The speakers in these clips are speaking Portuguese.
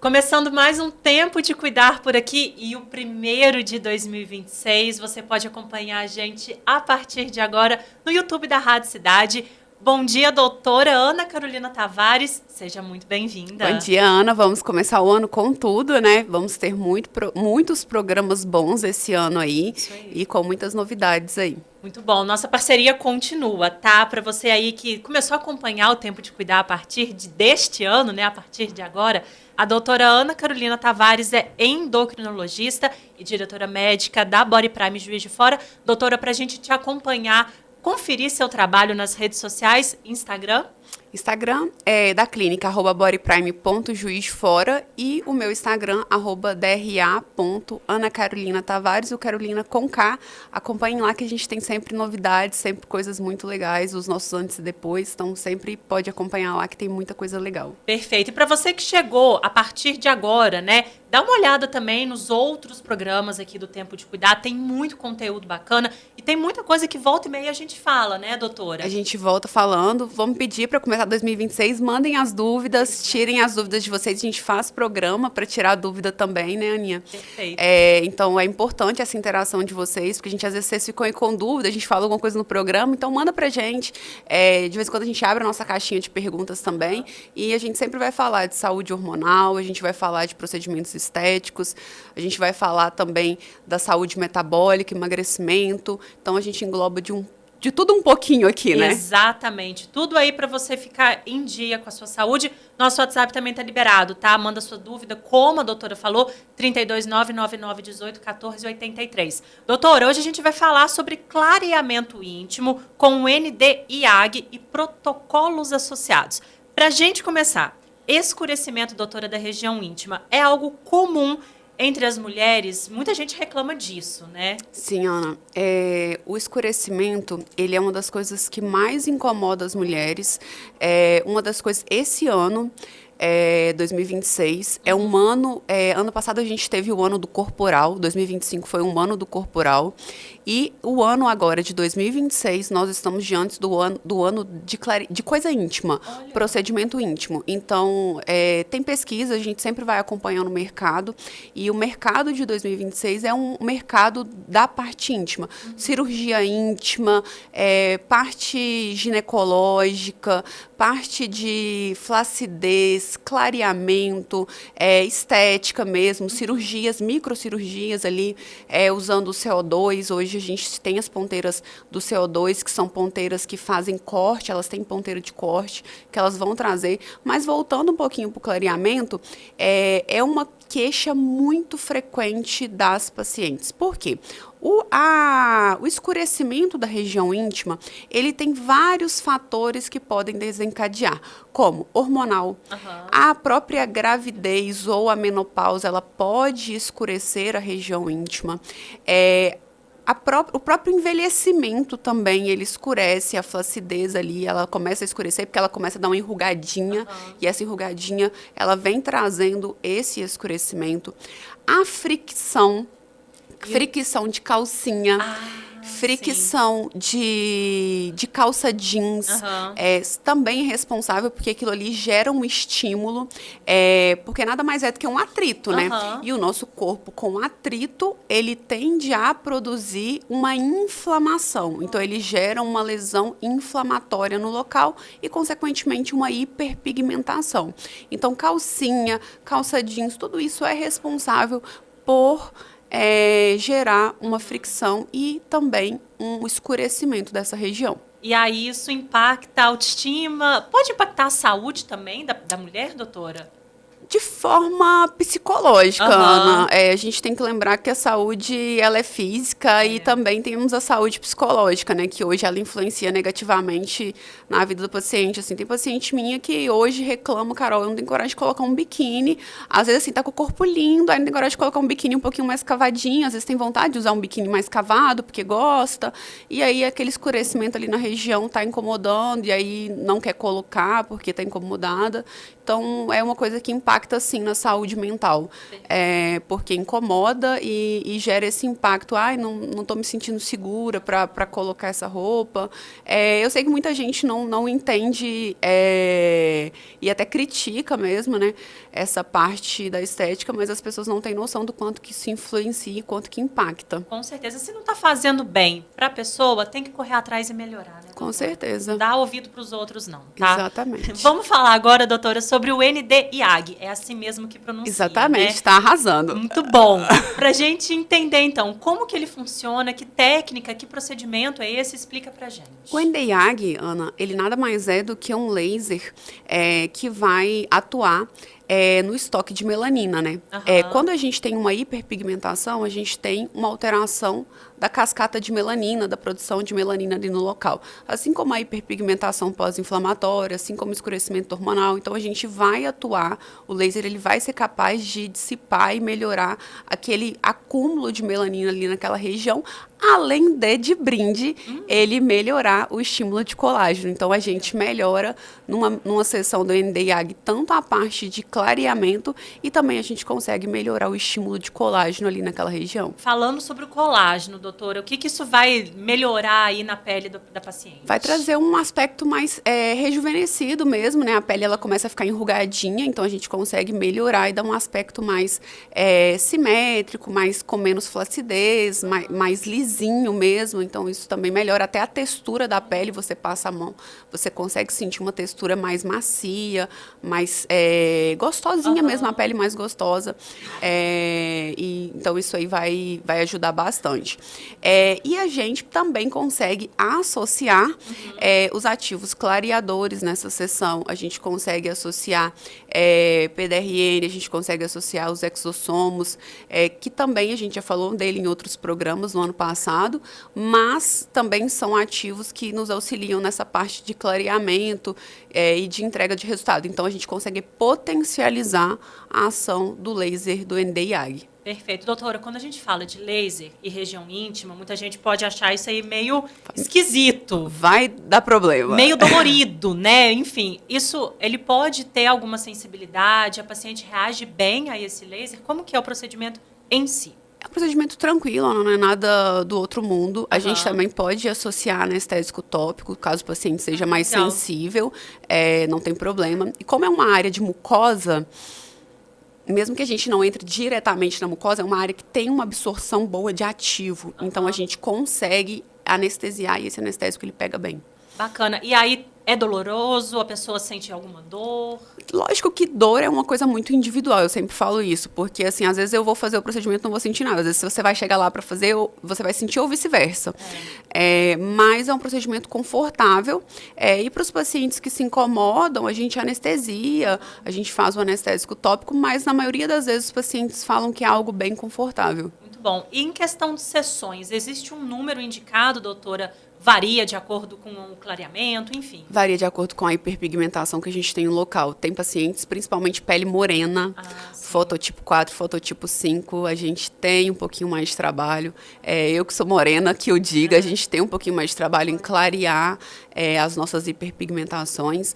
Começando mais um Tempo de Cuidar por aqui e o primeiro de 2026. Você pode acompanhar a gente a partir de agora no YouTube da Rádio Cidade. Bom dia, doutora Ana Carolina Tavares. Seja muito bem-vinda. Bom dia, Ana. Vamos começar o ano com tudo, né? Vamos ter muitos programas bons esse ano aí. Isso aí. E com muitas novidades aí. Muito bom. Nossa parceria continua, tá? Para você aí que começou a acompanhar o Tempo de Cuidar a partir deste ano, né? A partir de agora, a doutora Ana Carolina Tavares é endocrinologista e diretora médica da Body Prime Juiz de Fora. Doutora, para a gente te acompanhar, conferir seu trabalho nas redes sociais, Instagram Instagram é da clínica, @bodyprime.juizfora, e o meu Instagram, @dra.anacarolinatavares, o Carolina com K. Acompanhem lá que a gente tem sempre novidades, sempre coisas muito legais, os nossos antes e depois, então sempre pode acompanhar lá que tem muita coisa legal. Perfeito. E para você que chegou a partir de agora, né, dá uma olhada também nos outros programas aqui do Tempo de Cuidar, tem muito conteúdo bacana e tem muita coisa que volta e meia a gente fala, né, doutora? A gente volta falando, vamos pedir para começar 2026, mandem as dúvidas, tirem as dúvidas de vocês, a gente faz programa para tirar a dúvida também, né, Aninha? Perfeito. Então é importante essa interação de vocês, porque a gente às vezes vocês ficam aí com dúvida, a gente fala alguma coisa no programa, então manda pra gente, de vez em quando a gente abre a nossa caixinha de perguntas também, e a gente sempre vai falar de saúde hormonal, a gente vai falar de procedimentos estéticos, a gente vai falar também da saúde metabólica, emagrecimento, então a gente engloba de tudo um pouquinho aqui, né? Exatamente. Tudo aí para você ficar em dia com a sua saúde. Nosso WhatsApp também tá liberado, tá? Manda sua dúvida, como a doutora falou, 32999181483. Doutora, hoje a gente vai falar sobre clareamento íntimo com o ND-IAG e protocolos associados. Pra gente começar, escurecimento, doutora, da região íntima é algo comum entre as mulheres? Muita gente reclama disso, né? Sim, Ana. O escurecimento, ele é uma das coisas que mais incomoda as mulheres. Uma das coisas, esse ano, 2026, é um ano... ano passado a gente teve o ano do corporal, 2025 foi um ano do corporal, e o ano agora, de 2026, nós estamos diante do ano de coisa íntima, Olha. Procedimento íntimo. Então, tem pesquisa, a gente sempre vai acompanhando o mercado, e o mercado de 2026 é um mercado da parte íntima. Cirurgia íntima, parte ginecológica, parte de flacidez, clareamento, estética mesmo, cirurgias, microcirurgias ali, usando o CO2. Hoje a gente tem as ponteiras do CO2, que são ponteiras que fazem corte, elas têm ponteira de corte, que elas vão trazer. Mas voltando um pouquinho para o clareamento, é uma queixa muito frequente das pacientes. Por quê? O escurecimento da região íntima, ele tem vários fatores que podem desencadear, como hormonal, a própria gravidez ou a menopausa, ela pode escurecer a região íntima, o próprio envelhecimento também, ele escurece a flacidez ali, ela começa a escurecer porque ela começa a dar uma enrugadinha, e essa enrugadinha, ela vem trazendo esse escurecimento. A fricção de calcinha, fricção de calça jeans, também é responsável, porque aquilo ali gera um estímulo, porque nada mais é do que um atrito, né? E o nosso corpo, com atrito, ele tende a produzir uma inflamação. Então, ele gera uma lesão inflamatória no local e, consequentemente, uma hiperpigmentação. Então, calcinha, calça jeans, tudo isso é responsável por gerar uma fricção e também um escurecimento dessa região. E aí isso impacta a autoestima, pode impactar a saúde também da mulher, doutora? De forma psicológica, Ana. A gente tem que lembrar que a saúde, ela é física e também temos a saúde psicológica, né? Que hoje ela influencia negativamente na vida do paciente. Assim, tem paciente minha que hoje reclama, Carol, eu não tenho coragem de colocar um biquíni. Às vezes, assim, tá com o corpo lindo, aí não tem coragem de colocar um biquíni um pouquinho mais cavadinho. Às vezes tem vontade de usar um biquíni mais cavado, porque gosta. E aí, aquele escurecimento ali na região tá incomodando, e aí não quer colocar porque tá incomodada. Então, é uma coisa que impacta, sim, na saúde mental. Porque incomoda e gera esse impacto. Ai, não estou me sentindo segura para colocar essa roupa. Eu sei que muita gente não entende e até critica mesmo, né, essa parte da estética, mas as pessoas não têm noção do quanto que isso influencia e quanto que impacta. Com certeza. Se não está fazendo bem para a pessoa, tem que correr atrás e melhorar, né, doutora? Com certeza. Não dá ouvido para os outros, não, tá? Exatamente. Vamos falar agora, doutora, sobre o NDIAG. É assim mesmo que pronuncia, Exatamente, né? está arrasando. Muito bom. Pra gente entender, então, como que ele funciona, que técnica, que procedimento é esse, explica pra gente. O NDIAG, Ana, ele nada mais é do que um laser que vai atuar no estoque de melanina, né? Quando a gente tem uma hiperpigmentação, a gente tem uma alteração da cascata de melanina, da produção de melanina ali no local. Assim como a hiperpigmentação pós-inflamatória, assim como o escurecimento hormonal. Então, a gente vai atuar, o laser ele vai ser capaz de dissipar e melhorar aquele acúmulo de melanina ali naquela região, além de brinde, ele melhorar o estímulo de colágeno. Então, a gente melhora numa sessão do NDIAG tanto a parte de clareamento e também a gente consegue melhorar o estímulo de colágeno ali naquela região. Falando sobre o colágeno, doutora, o que isso vai melhorar aí na pele da paciente? Vai trazer um aspecto mais rejuvenescido mesmo, né? A pele ela começa a ficar enrugadinha, então a gente consegue melhorar e dar um aspecto mais simétrico, com menos flacidez, mais lisinho mesmo. Então isso também melhora até a textura da pele. Você passa a mão, você consegue sentir uma textura mais macia, mais gostosinha mesmo, a pele mais gostosa. Então isso aí vai ajudar bastante. E a gente também consegue associar os ativos clareadores nessa sessão. A gente consegue associar PDRN, a gente consegue associar os exossomos, que também a gente já falou dele em outros programas no ano passado, mas também são ativos que nos auxiliam nessa parte de clareamento e de entrega de resultado. Então, a gente consegue potencializar a ação do laser do NDIAG. Perfeito. Doutora, quando a gente fala de laser e região íntima, muita gente pode achar isso aí meio esquisito. Vai dar problema. Meio dolorido, né? Enfim, ele pode ter alguma sensibilidade, a paciente reage bem a esse laser? Como que é o procedimento em si? É um procedimento tranquilo, não é nada do outro mundo. A gente também pode associar anestésico tópico, caso o paciente seja mais sensível, não tem problema. E como é uma área de mucosa, mesmo que a gente não entre diretamente na mucosa, é uma área que tem uma absorção boa de ativo. Então, a gente consegue anestesiar e esse anestésico ele pega bem. Bacana. E aí, é doloroso? A pessoa sente alguma dor? Lógico que dor é uma coisa muito individual, eu sempre falo isso, porque assim, às vezes eu vou fazer o procedimento e não vou sentir nada, às vezes você vai chegar lá para fazer, você vai sentir ou vice-versa. Mas é um procedimento confortável e para os pacientes que se incomodam, a gente anestesia, a gente faz o anestésico tópico, mas na maioria das vezes os pacientes falam que é algo bem confortável. Muito bom. E em questão de sessões, existe um número indicado, doutora? Varia de acordo com o clareamento, enfim? Varia de acordo com a hiperpigmentação que a gente tem no local. Tem pacientes, principalmente pele morena, fototipo 4, fototipo 5, a gente tem um pouquinho mais de trabalho. Eu que sou morena, que eu diga, a gente tem um pouquinho mais de trabalho em clarear as nossas hiperpigmentações,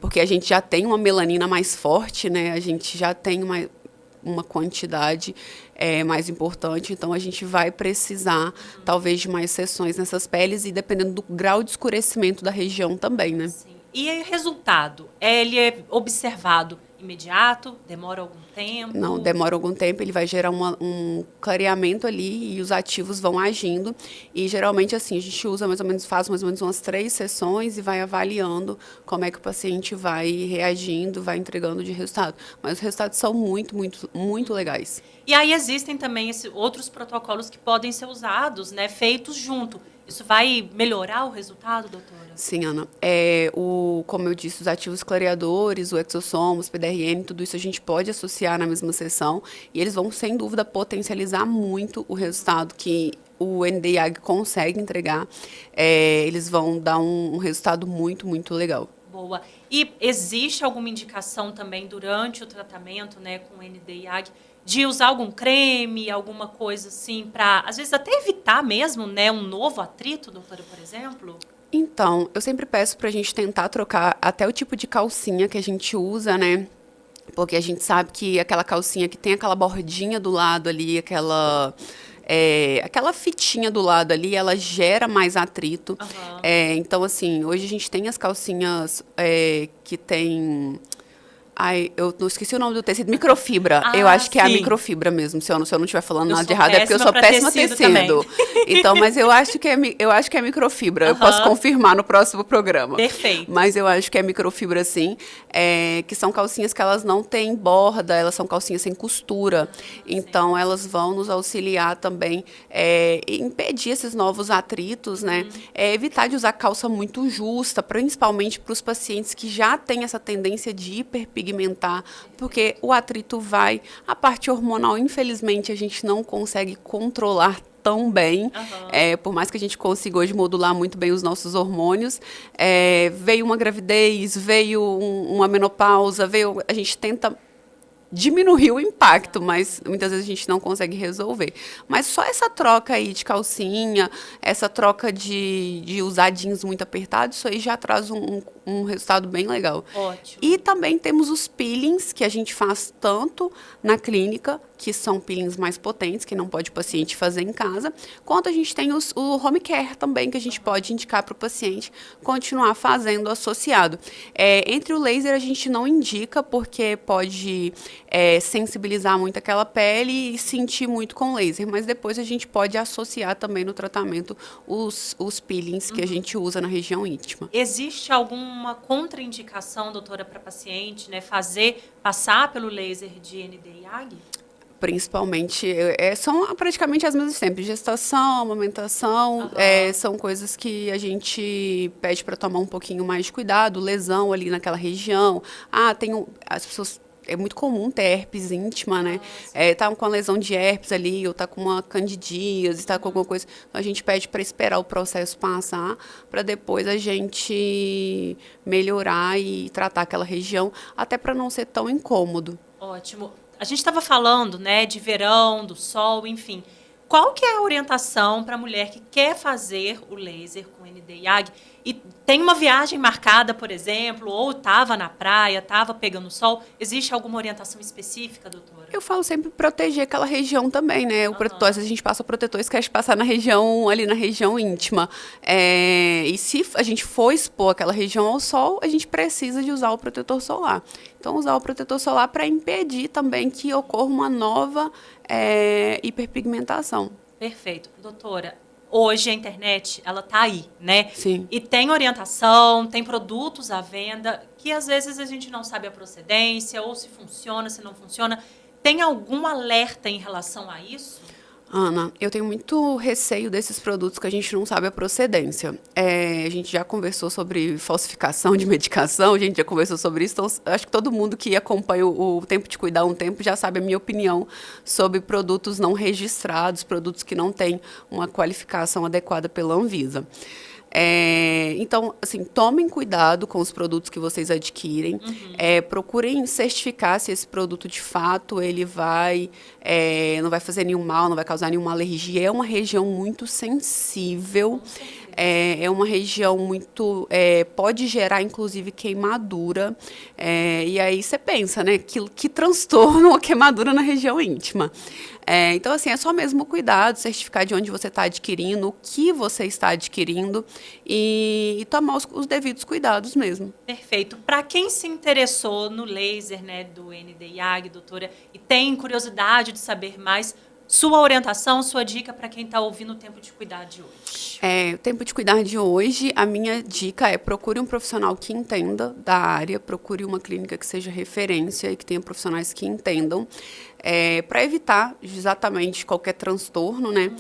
porque a gente já tem uma melanina mais forte, né? A gente já tem uma quantidade mais importante, então a gente vai precisar, talvez, de mais sessões nessas peles e dependendo do grau de escurecimento da região também, né? Sim. E o resultado? Ele é observado imediato? Demora algum tempo? Não, demora algum tempo, ele vai gerar um clareamento ali e os ativos vão agindo. E geralmente, assim, a gente faz mais ou menos umas 3 sessões e vai avaliando como é que o paciente vai reagindo, vai entregando de resultado. Mas os resultados são muito, muito, muito legais. E aí existem também outros protocolos que podem ser usados, né, feitos junto. Isso vai melhorar o resultado, doutora? Sim, Ana. Como eu disse, os ativos clareadores, o exossomos, PDRN, tudo isso a gente pode associar na mesma sessão e eles vão, sem dúvida, potencializar muito o resultado que o NDIAG consegue entregar. Eles vão dar um resultado muito, muito legal. Boa. E existe alguma indicação também durante o tratamento, né, com o NDIAG, de usar algum creme, alguma coisa assim, para, às vezes, até evitar mesmo, né, um novo atrito, doutora, por exemplo? Então, eu sempre peço pra gente tentar trocar até o tipo de calcinha que a gente usa, né? Porque a gente sabe que aquela calcinha que tem aquela bordinha do lado ali, aquela fitinha do lado ali, ela gera mais atrito. Aham. Então, assim, hoje a gente tem as calcinhas que tem. Ai, eu não esqueci o nome do tecido, microfibra. Eu Ah, acho que é a sim. microfibra mesmo. Se eu não estiver falando Eu nada de sou errado, é porque eu péssima sou pra péssima tecido também. tecido. Então, mas eu acho que é microfibra. Eu posso Aham. confirmar no próximo programa. Perfeito. Mas eu acho que é microfibra, sim. Que são calcinhas que elas não têm borda, elas são calcinhas sem costura. Então, elas vão nos auxiliar também em impedir esses novos atritos, né? Evitar de usar calça muito justa, principalmente para os pacientes que já têm essa tendência de hiperpigmentar, porque o atrito vai. A parte hormonal, infelizmente, a gente não consegue controlar tão bem, Aham. por mais que a gente consiga hoje modular muito bem os nossos hormônios. Veio uma gravidez, veio uma menopausa, a gente tenta diminuir o impacto, mas muitas vezes a gente não consegue resolver. Mas só essa troca aí de calcinha, essa troca de usar jeans muito apertados, isso aí já traz um resultado bem legal. Ótimo. E também temos os peelings, que a gente faz tanto na clínica, que são peelings mais potentes, que não pode o paciente fazer em casa, quanto a gente tem o home care também, que a gente pode indicar para o paciente continuar fazendo associado. Entre o laser a gente não indica, porque pode sensibilizar muito aquela pele e sentir muito com laser, mas depois a gente pode associar também no tratamento os peelings que a gente usa na região íntima. Existe alguma contraindicação, doutora, para paciente, né, passar pelo laser de ND-IAG? Principalmente, são praticamente as mesmas sempre. Gestação, amamentação, Aham. são coisas que a gente pede para tomar um pouquinho mais de cuidado. Lesão ali naquela região. As pessoas. É muito comum ter herpes íntima, né? Tá com a lesão de herpes ali, ou tá com uma candidíase, tá com alguma coisa. Então, a gente pede para esperar o processo passar, para depois a gente melhorar e tratar aquela região, até para não ser tão incômodo. Ótimo. A gente estava falando, né, de verão, do sol, enfim. Qual que é a orientação para a mulher que quer fazer o laser com ND-IAG e tem uma viagem marcada, por exemplo, ou estava na praia, estava pegando sol? Existe alguma orientação específica, doutora? Eu falo sempre proteger aquela região também, né? O protetor, Aham. às vezes a gente passa o protetor e esquece de passar ali na região íntima. E se a gente for expor aquela região ao sol, a gente precisa de usar o protetor solar. Então, usar o protetor solar para impedir também que ocorra uma nova hiperpigmentação. Perfeito. Doutora, hoje a internet, ela tá aí, né? Sim. E tem orientação, tem produtos à venda que às vezes a gente não sabe a procedência, ou se funciona, se não funciona. Tem algum alerta em relação a isso? Ana, eu tenho muito receio desses produtos que a gente não sabe a procedência. A gente já conversou sobre falsificação de medicação, a gente já conversou sobre isso, então acho que todo mundo que acompanha o Tempo de Cuidar um tempo já sabe a minha opinião sobre produtos não registrados, produtos que não têm uma qualificação adequada pela Anvisa. Então, assim, tomem cuidado com os produtos que vocês adquirem. Procurem certificar se esse produto, de fato, ele não vai fazer nenhum mal, não vai causar nenhuma alergia. É uma região muito sensível. É uma região muito. Pode gerar, inclusive, queimadura. E aí você pensa, né? Que transtorno uma queimadura na região íntima. Então, assim, é só mesmo cuidado, certificar de onde você está adquirindo, o que você está adquirindo e tomar os devidos cuidados mesmo. Perfeito. Para quem se interessou no laser, né, do ND-IAG, doutora, e tem curiosidade de saber mais, sua orientação, sua dica para quem está ouvindo o Tempo de Cuidar de hoje. O Tempo de Cuidar de hoje, a minha dica é procure um profissional que entenda da área, procure uma clínica que seja referência e que tenha profissionais que entendam, para evitar exatamente qualquer transtorno, né?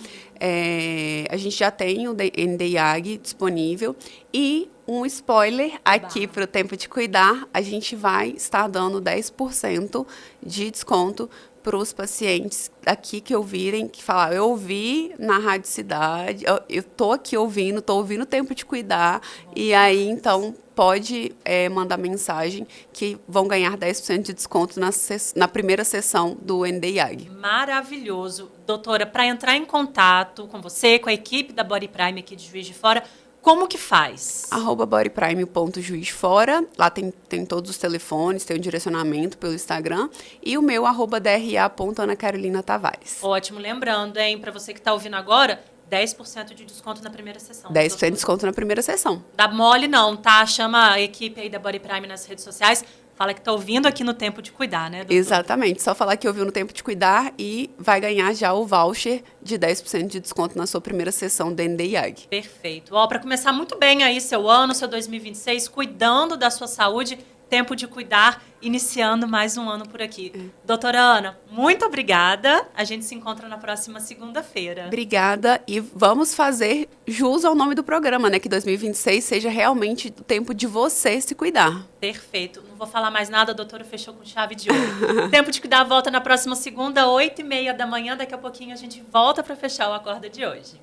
A gente já tem o ND-IAG disponível e um spoiler aqui para o Tempo de Cuidar, a gente vai estar dando 10% de desconto para os pacientes aqui que ouvirem, que falar, eu ouvi na Rádio Cidade, eu estou aqui ouvindo, estou ouvindo o Tempo de Cuidar, e aí, então, pode mandar mensagem que vão ganhar 10% de desconto na primeira sessão do ND-IAG. Maravilhoso. Doutora, para entrar em contato com você, com a equipe da Body Prime aqui de Juiz de Fora, Como que faz? @bodyprime.juizfora, lá tem todos os telefones, tem o direcionamento pelo Instagram, e o meu @dra.anacarolinatavares. Ótimo, lembrando, hein, para você que está ouvindo agora, 10% de desconto na primeira sessão. 10% de desconto na primeira sessão. Dá mole não, tá? Chama a equipe aí da Body Prime nas redes sociais, fala que tá ouvindo aqui no Tempo de Cuidar, né, doutor? Exatamente, só falar que ouviu no Tempo de Cuidar e vai ganhar já o voucher de 10% de desconto na sua primeira sessão do NDIAG. Perfeito. Ó, para começar muito bem aí seu ano, seu 2026, cuidando da sua saúde, Tempo de Cuidar, iniciando mais um ano por aqui. Doutora Ana, muito obrigada. A gente se encontra na próxima segunda-feira. Obrigada, e vamos fazer jus ao nome do programa, né? Que 2026 seja realmente o tempo de você se cuidar. Perfeito. Não vou falar mais nada, a doutora fechou com chave de ouro. Tempo de Cuidar volta na próxima segunda, 8h30 da manhã. Daqui a pouquinho a gente volta para fechar o Acorda de hoje.